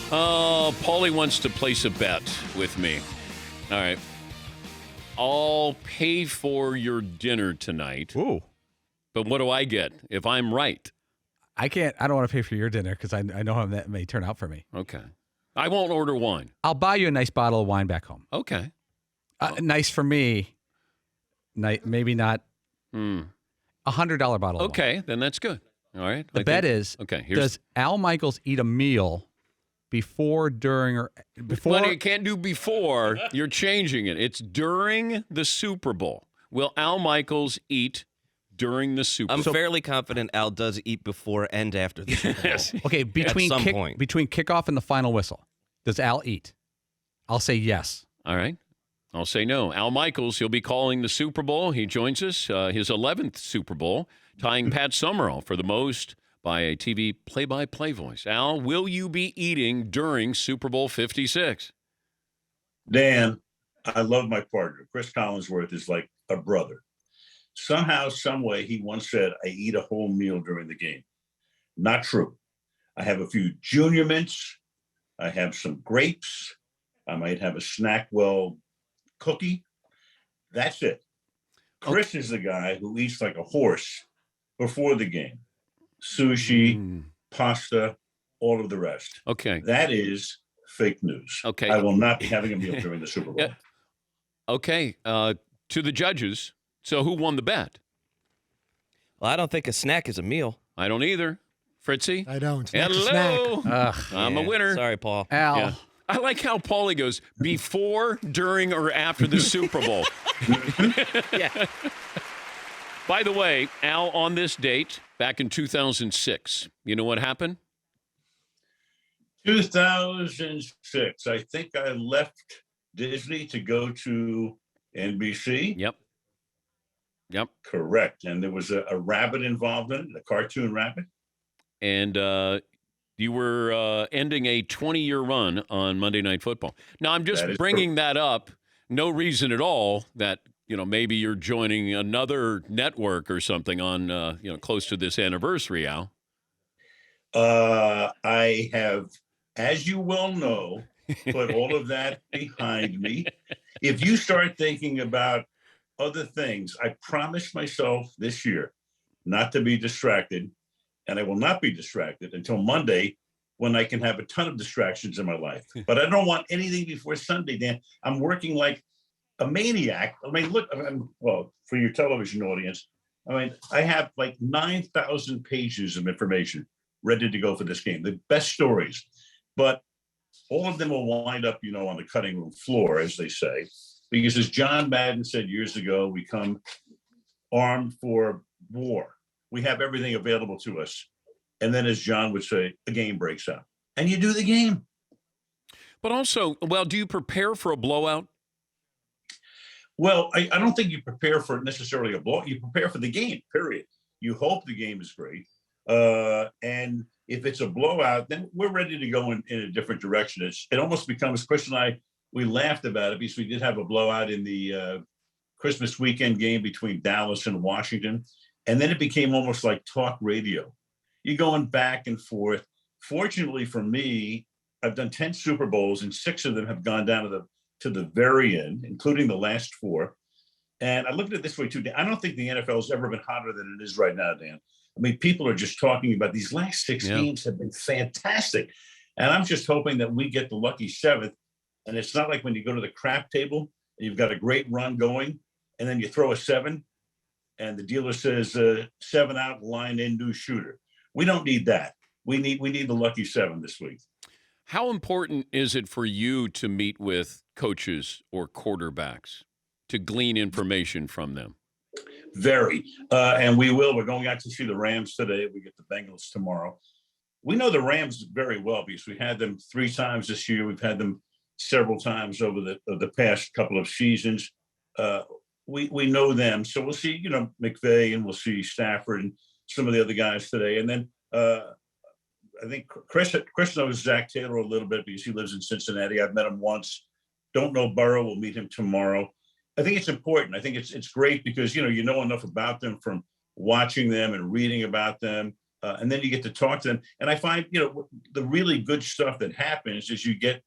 Paulie wants to place a bet with me. All right. I'll pay for your dinner tonight. Ooh. But what do I get if I'm right? I don't want to pay for your dinner because I know how that may turn out for me. Okay. I won't order wine. I'll buy you a nice bottle of wine back home. Okay. Nice for me. Maybe not $100 bottle of wine. Okay, then that's good. All right. The bet is, does Al Michaels eat a meal before, during, or before? But you can't do before. You're changing it. It's during the Super Bowl. Will Al Michaels eat during the Super Bowl? I'm fairly confident Al does eat before and after the Super Bowl. Yes. Okay, between kickoff and the final whistle, does Al eat? I'll say yes. All right. I'll say no. Al Michaels, he'll be calling the Super Bowl. He joins us, his 11th Super Bowl, tying Pat Summerall for the most by a TV play-by-play voice. Al, will you be eating during Super Bowl 56? Dan, I love my partner. Chris Collinsworth is like a brother. Somehow, some way, he once said, I eat a whole meal during the game. Not true. I have a few Junior Mints. I have some grapes. I might have a Snackwell cookie. That's it. Chris is the guy who eats like a horse before the game. Sushi, pasta, all of the rest. Okay. That is fake news. Okay. I will not be having a meal during the Super Bowl. Yeah. Okay. To the judges. So who won the bet? Well, I don't think a snack is a meal. I don't either. Fritzy? I don't. Hello. I'm a winner. Sorry, Paul. Al. Yeah. I like how Paulie goes, before, during, or after the Super Bowl. Yeah. By the way, Al, on this date, back in 2006, you know what happened? 2006. I think I left Disney to go to NBC. Yep. Correct. And there was a rabbit involved in it, a cartoon rabbit. And you were ending a 20-year run on Monday Night Football. Now, I'm just bringing that up. No reason at all that, maybe you're joining another network or something on, close to this anniversary, Al. I have, as you well know, put all of that behind me. If you start thinking about other things, I promised myself this year not to be distracted. And I will not be distracted until Monday when I can have a ton of distractions in my life. But I don't want anything before Sunday, Dan. I'm working like a maniac. I mean, look, well, for your television audience, I have like 9,000 pages of information ready to go for this game, the best stories. But all of them will wind up, on the cutting room floor, as they say. Because as John Madden said years ago, we come armed for war. We have everything available to us. And then, as John would say, a game breaks out. And you do the game. But also, do you prepare for a blowout? Well, I don't think you prepare for necessarily a blowout. You prepare for the game, period. You hope the game is great. And if it's a blowout, then we're ready to go in a different direction. It almost becomes, Chris and I, we laughed about it because we did have a blowout in the Christmas weekend game between Dallas and Washington. And then it became almost like talk radio. You're going back and forth. Fortunately for me, I've done 10 Super Bowls and 6 of them have gone down to the very end, including the last 4. And I look at it this way too, Dan. I don't think the NFL has ever been hotter than it is right now, Dan. I mean, people are just talking about these last 6 games have been fantastic. And I'm just hoping that we get the lucky 7th. And it's not like when you go to the crap table and you've got a great run going and then you throw a 7. And the dealer says 7 out, line in, new shooter. We don't need that. We need the lucky 7 this week. How important is it for you to meet with coaches or quarterbacks to glean information from them? Very. And we will. We're going out to see the Rams today. We get the Bengals tomorrow. We know the Rams very well because we had them 3 times this year. We've had them several times over the past couple of seasons. We know them. So we'll see, McVay, and we'll see Stafford and some of the other guys today. And then I think Chris knows Zach Taylor a little bit because he lives in Cincinnati. I've met him once. Don't know Burrow. We'll meet him tomorrow. I think it's important. I think it's great because, you know enough about them from watching them and reading about them. and then you get to talk to them. And I find, the really good stuff that happens is you get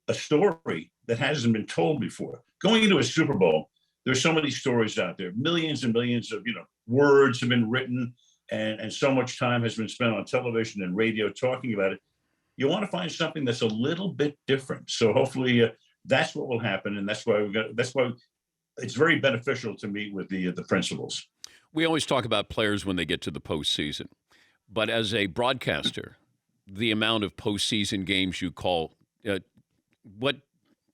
a story that hasn't been told before. Going into a Super Bowl, there's so many stories out there. Millions and millions of words have been written, and so much time has been spent on television and radio talking about it. You want to find something that's a little bit different. So hopefully that's what will happen, and that's why it's very beneficial to meet with the principals. We always talk about players when they get to the postseason, but as a broadcaster, the amount of postseason games you call, what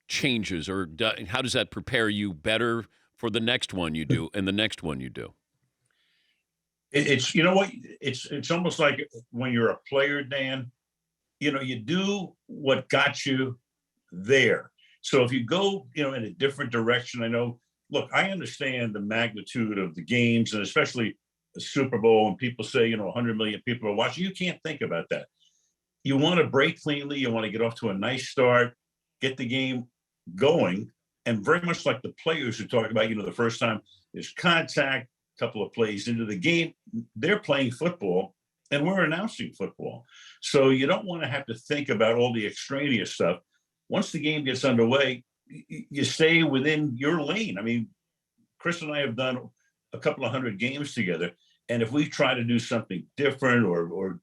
changes, or how does that prepare you better for the next one you do and the next one you do? It's it's almost like when you're a player, Dan. You do what got you there. So if you go, in a different direction, I understand the magnitude of the games, and especially the Super Bowl, and people say, 100 million people are watching. You can't think about that. You want to break cleanly. You want to get off to a nice start, get the game going. And very much like the players who talk about, the first time there's contact, a couple of plays into the game, they're playing football and we're announcing football. So you don't want to have to think about all the extraneous stuff. Once the game gets underway, you stay within your lane. I mean, Chris and I have done a couple of hundred games together. And if we try to do something different or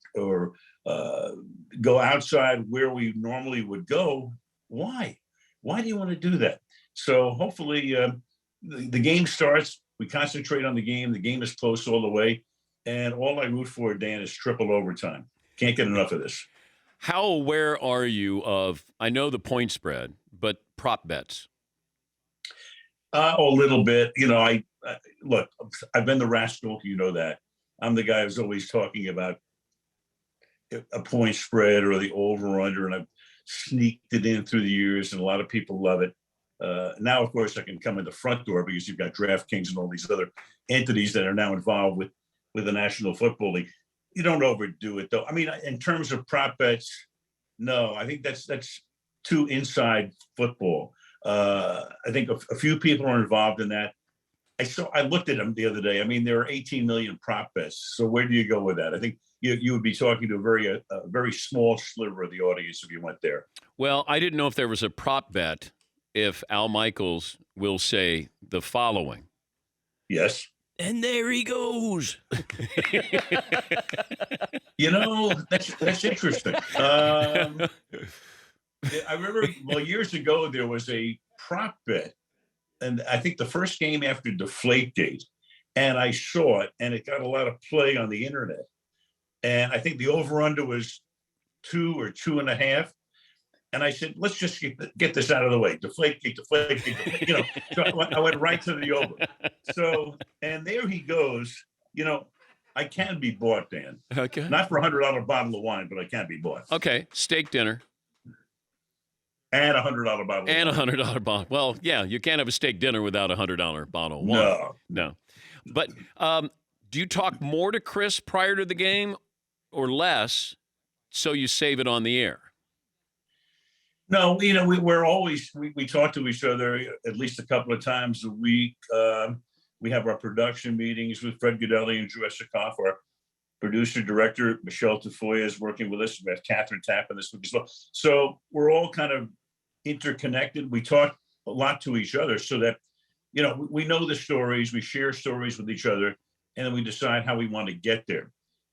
go outside where we normally would go, why? Why do you want to do that? So hopefully the game starts. We concentrate on the game. The game is close all the way. And all I root for, Dan, is triple overtime. Can't get enough of this. How aware are you of, I know the point spread, but prop bets? A little bit. I look, I've been the rascal. You know that. I'm the guy who's always talking about a point spread or the over-under, and I've sneaked it in through the years, and a lot of people love it. Now, of course, I can come in the front door because you've got DraftKings and all these other entities that are now involved with the National Football League. You don't overdo it, though. I mean, in terms of prop bets, no, I think that's too inside football. I think a few people are involved in that. I looked at them the other day. I mean, there are 18 million prop bets. So where do you go with that? I think you would be talking to a very small sliver of the audience if you went there. Well, I didn't know if there was a prop bet if Al Michaels will say the following. Yes. And there he goes. That's interesting. I remember, years ago, there was a prop bet, and I think the first game after Deflategate, and I saw it, and it got a lot of play on the internet. And I think the over-under was 2 or 2.5. And I said, let's just get this out of the way. Deflategate. So I went right to the over. So, and there he goes. I can be bought, Dan. Okay. Not for $100 bottle of wine, but I can be bought. Okay. Steak dinner. And $100 bottle. And $100 bottle. Well, yeah, you can't have a steak dinner without a $100 bottle of wine. No. But do you talk more to Chris prior to the game or less so you save it on the air? No, we're always, we talk to each other at least a couple of times a week. We have our production meetings with Fred Godelli and Drew Esikoff. Our producer director, Michelle Tafoya, is working with us. We have Catherine Tappan this week as well. So we're all kind of interconnected. We talk a lot to each other so that, we know the stories, we share stories with each other, and then we decide how we want to get there.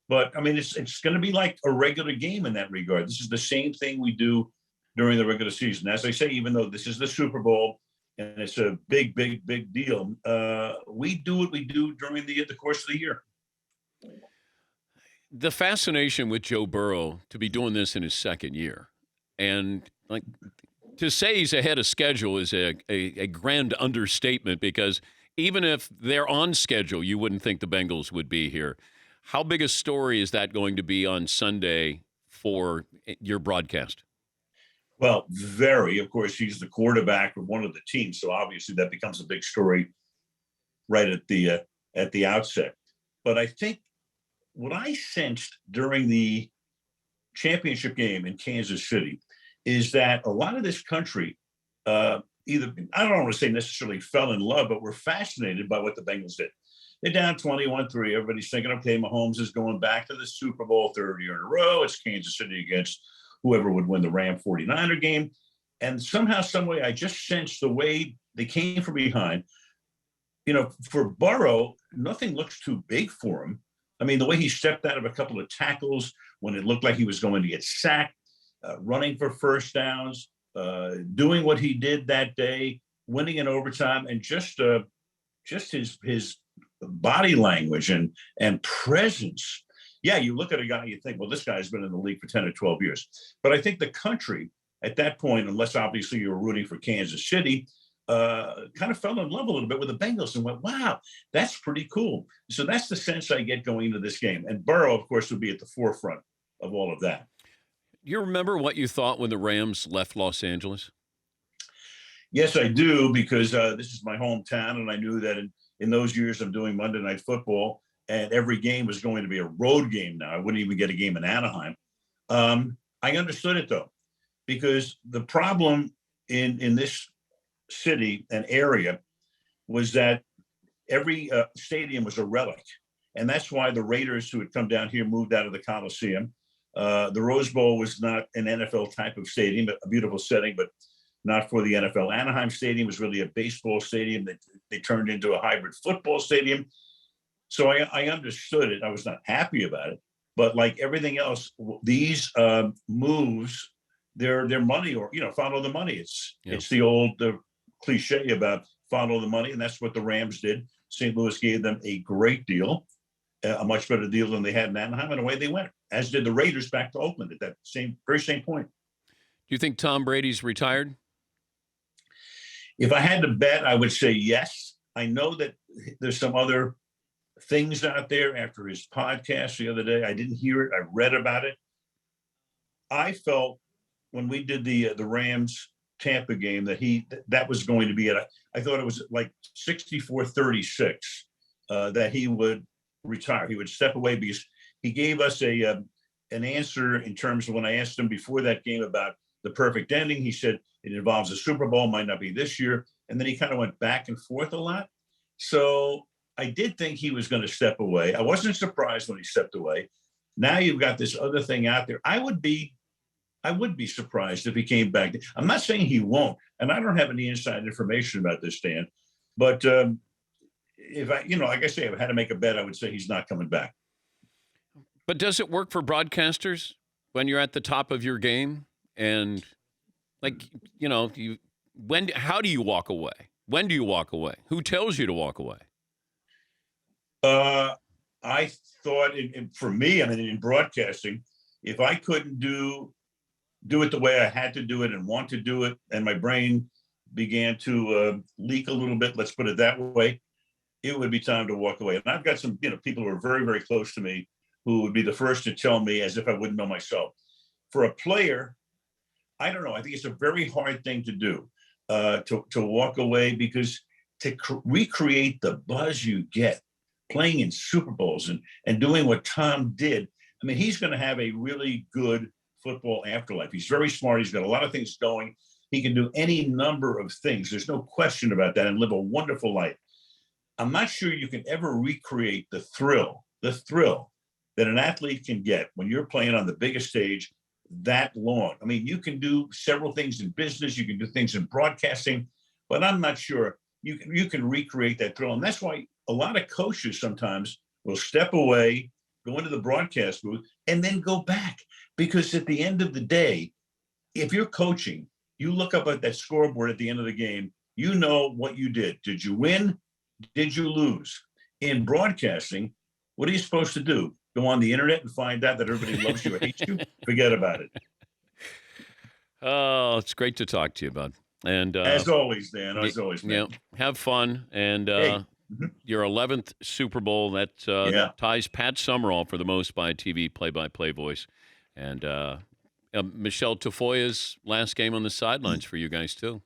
But I mean, it's going to be like a regular game in that regard. This is the same thing we do during the regular season. As I say, even though this is the Super Bowl and it's a big, big, big deal, we do what we do during the course of the year. The fascination with Joe Burrow to be doing this in his second year, and like to say he's ahead of schedule is a grand understatement, because even if they're on schedule, you wouldn't think the Bengals would be here. How big a story is that going to be on Sunday for your broadcast? Well, very. Of course, he's the quarterback of one of the teams, so obviously that becomes a big story right at the outset. But I think what I sensed during the championship game in Kansas City is that a lot of this country either, I don't want to say necessarily fell in love, but were fascinated by what the Bengals did. They're down 21-3. Everybody's thinking, okay, Mahomes is going back to the Super Bowl, third year in a row. It's Kansas City against whoever would win the Ram 49er game. And somehow, some way, I just sensed the way they came from behind. For Burrow, nothing looks too big for him. I mean, the way he stepped out of a couple of tackles when it looked like he was going to get sacked, running for first downs, doing what he did that day, winning in overtime, and just his body language and presence. Yeah, you look at a guy, you think, well, this guy's been in the league for 10 or 12 years. But I think the country at that point, unless obviously you were rooting for Kansas City, kind of fell in love a little bit with the Bengals and went, wow, that's pretty cool. So that's the sense I get going into this game. And Burrow, of course, would be at the forefront of all of that. You remember what you thought when the Rams left Los Angeles? Yes, I do, because this is my hometown, and I knew that in those years of doing Monday Night Football, and every game was going to be a road game now. I wouldn't even get a game in Anaheim. I understood it, though, because the problem in this city and area was that every stadium was a relic. And that's why the Raiders, who had come down here, moved out of the Coliseum. The Rose Bowl was not an NFL type of stadium, a beautiful setting, but not for the NFL. Anaheim Stadium was really a baseball stadium that they turned into a hybrid football stadium. So I understood it. I was not happy about it. But like everything else, these moves, they're money, or, follow the money. It's the old cliche about follow the money, and that's what the Rams did. St. Louis gave them a great deal, a much better deal than they had in Anaheim, and away they went, as did the Raiders back to Oakland at that very same point. Do you think Tom Brady's retired? If I had to bet, I would say yes. I know that there's some other things out there after his podcast the other day. I didn't hear it. I read about it. I felt when we did the Rams Tampa game that was going to be it. I thought it was like 64-36 that he would retire. He would step away, because he gave us an answer in terms of when I asked him before that game about the perfect ending. He said it involves a Super Bowl, might not be this year. And then he kind of went back and forth a lot. So I did think he was going to step away. I wasn't surprised when he stepped away. Now you've got this other thing out there. I would be surprised if he came back. I'm not saying he won't, and I don't have any inside information about this, Dan. But if I, like I say, if I had to make a bet, I would say he's not coming back. But does it work for broadcasters when you're at the top of your game? And how do you walk away? When do you walk away? Who tells you to walk away? I thought, for me, in broadcasting, if I couldn't do it the way I had to do it and want to do it, and my brain began to leak a little bit, let's put it that way, it would be time to walk away. And I've got some, people who are very, very close to me who would be the first to tell me, as if I wouldn't know myself. For a player, I don't know. I think it's a very hard thing to do, to walk away, because to recreate the buzz you get playing in Super Bowls and doing what Tom did. I mean, he's going to have a really good football afterlife. He's very smart. He's got a lot of things going. He can do any number of things. There's no question about that, and live a wonderful life. I'm not sure you can ever recreate the thrill that an athlete can get when you're playing on the biggest stage that long. I mean, you can do several things in business, you can do things in broadcasting, but I'm not sure you can recreate that thrill. And that's why a lot of coaches sometimes will step away, go into the broadcast booth, and then go back. Because at the end of the day, if you're coaching, you look up at that scoreboard at the end of the game, you know what you did. Did you win? Did you lose? In broadcasting, what are you supposed to do? Go on the internet and find out that everybody loves you or hates you? Forget about it. Oh, it's great to talk to you, bud. And as always, Dan, as always, man. Have fun. And your 11th Super Bowl, that ties Pat Summerall for the most by TV play-by-play voice. And Michelle Tafoya's last game on the sidelines for you guys, too.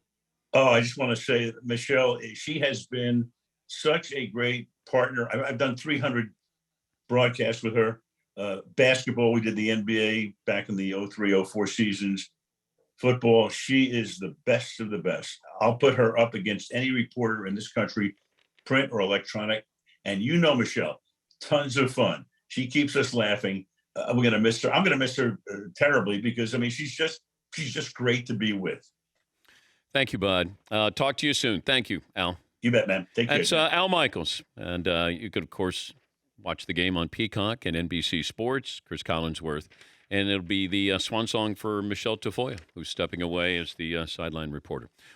Oh, I just want to say, Michelle, she has been such a great partner. I've done 300 broadcasts with her. Basketball, we did the NBA back in the 03-04 seasons. Football, she is the best of the best. I'll put her up against any reporter in this country, print or electronic. And Michelle, tons of fun. She keeps us laughing. We're going to miss her. I'm going to miss her terribly because, I mean, she's just great to be with. Thank you, bud. Talk to you soon. Thank you, Al. You bet, man. Take care. That's Al Michaels. And you could, of course, watch the game on Peacock and NBC Sports, Chris Collinsworth. And it'll be the swan song for Michelle Tafoya, who's stepping away as the sideline reporter.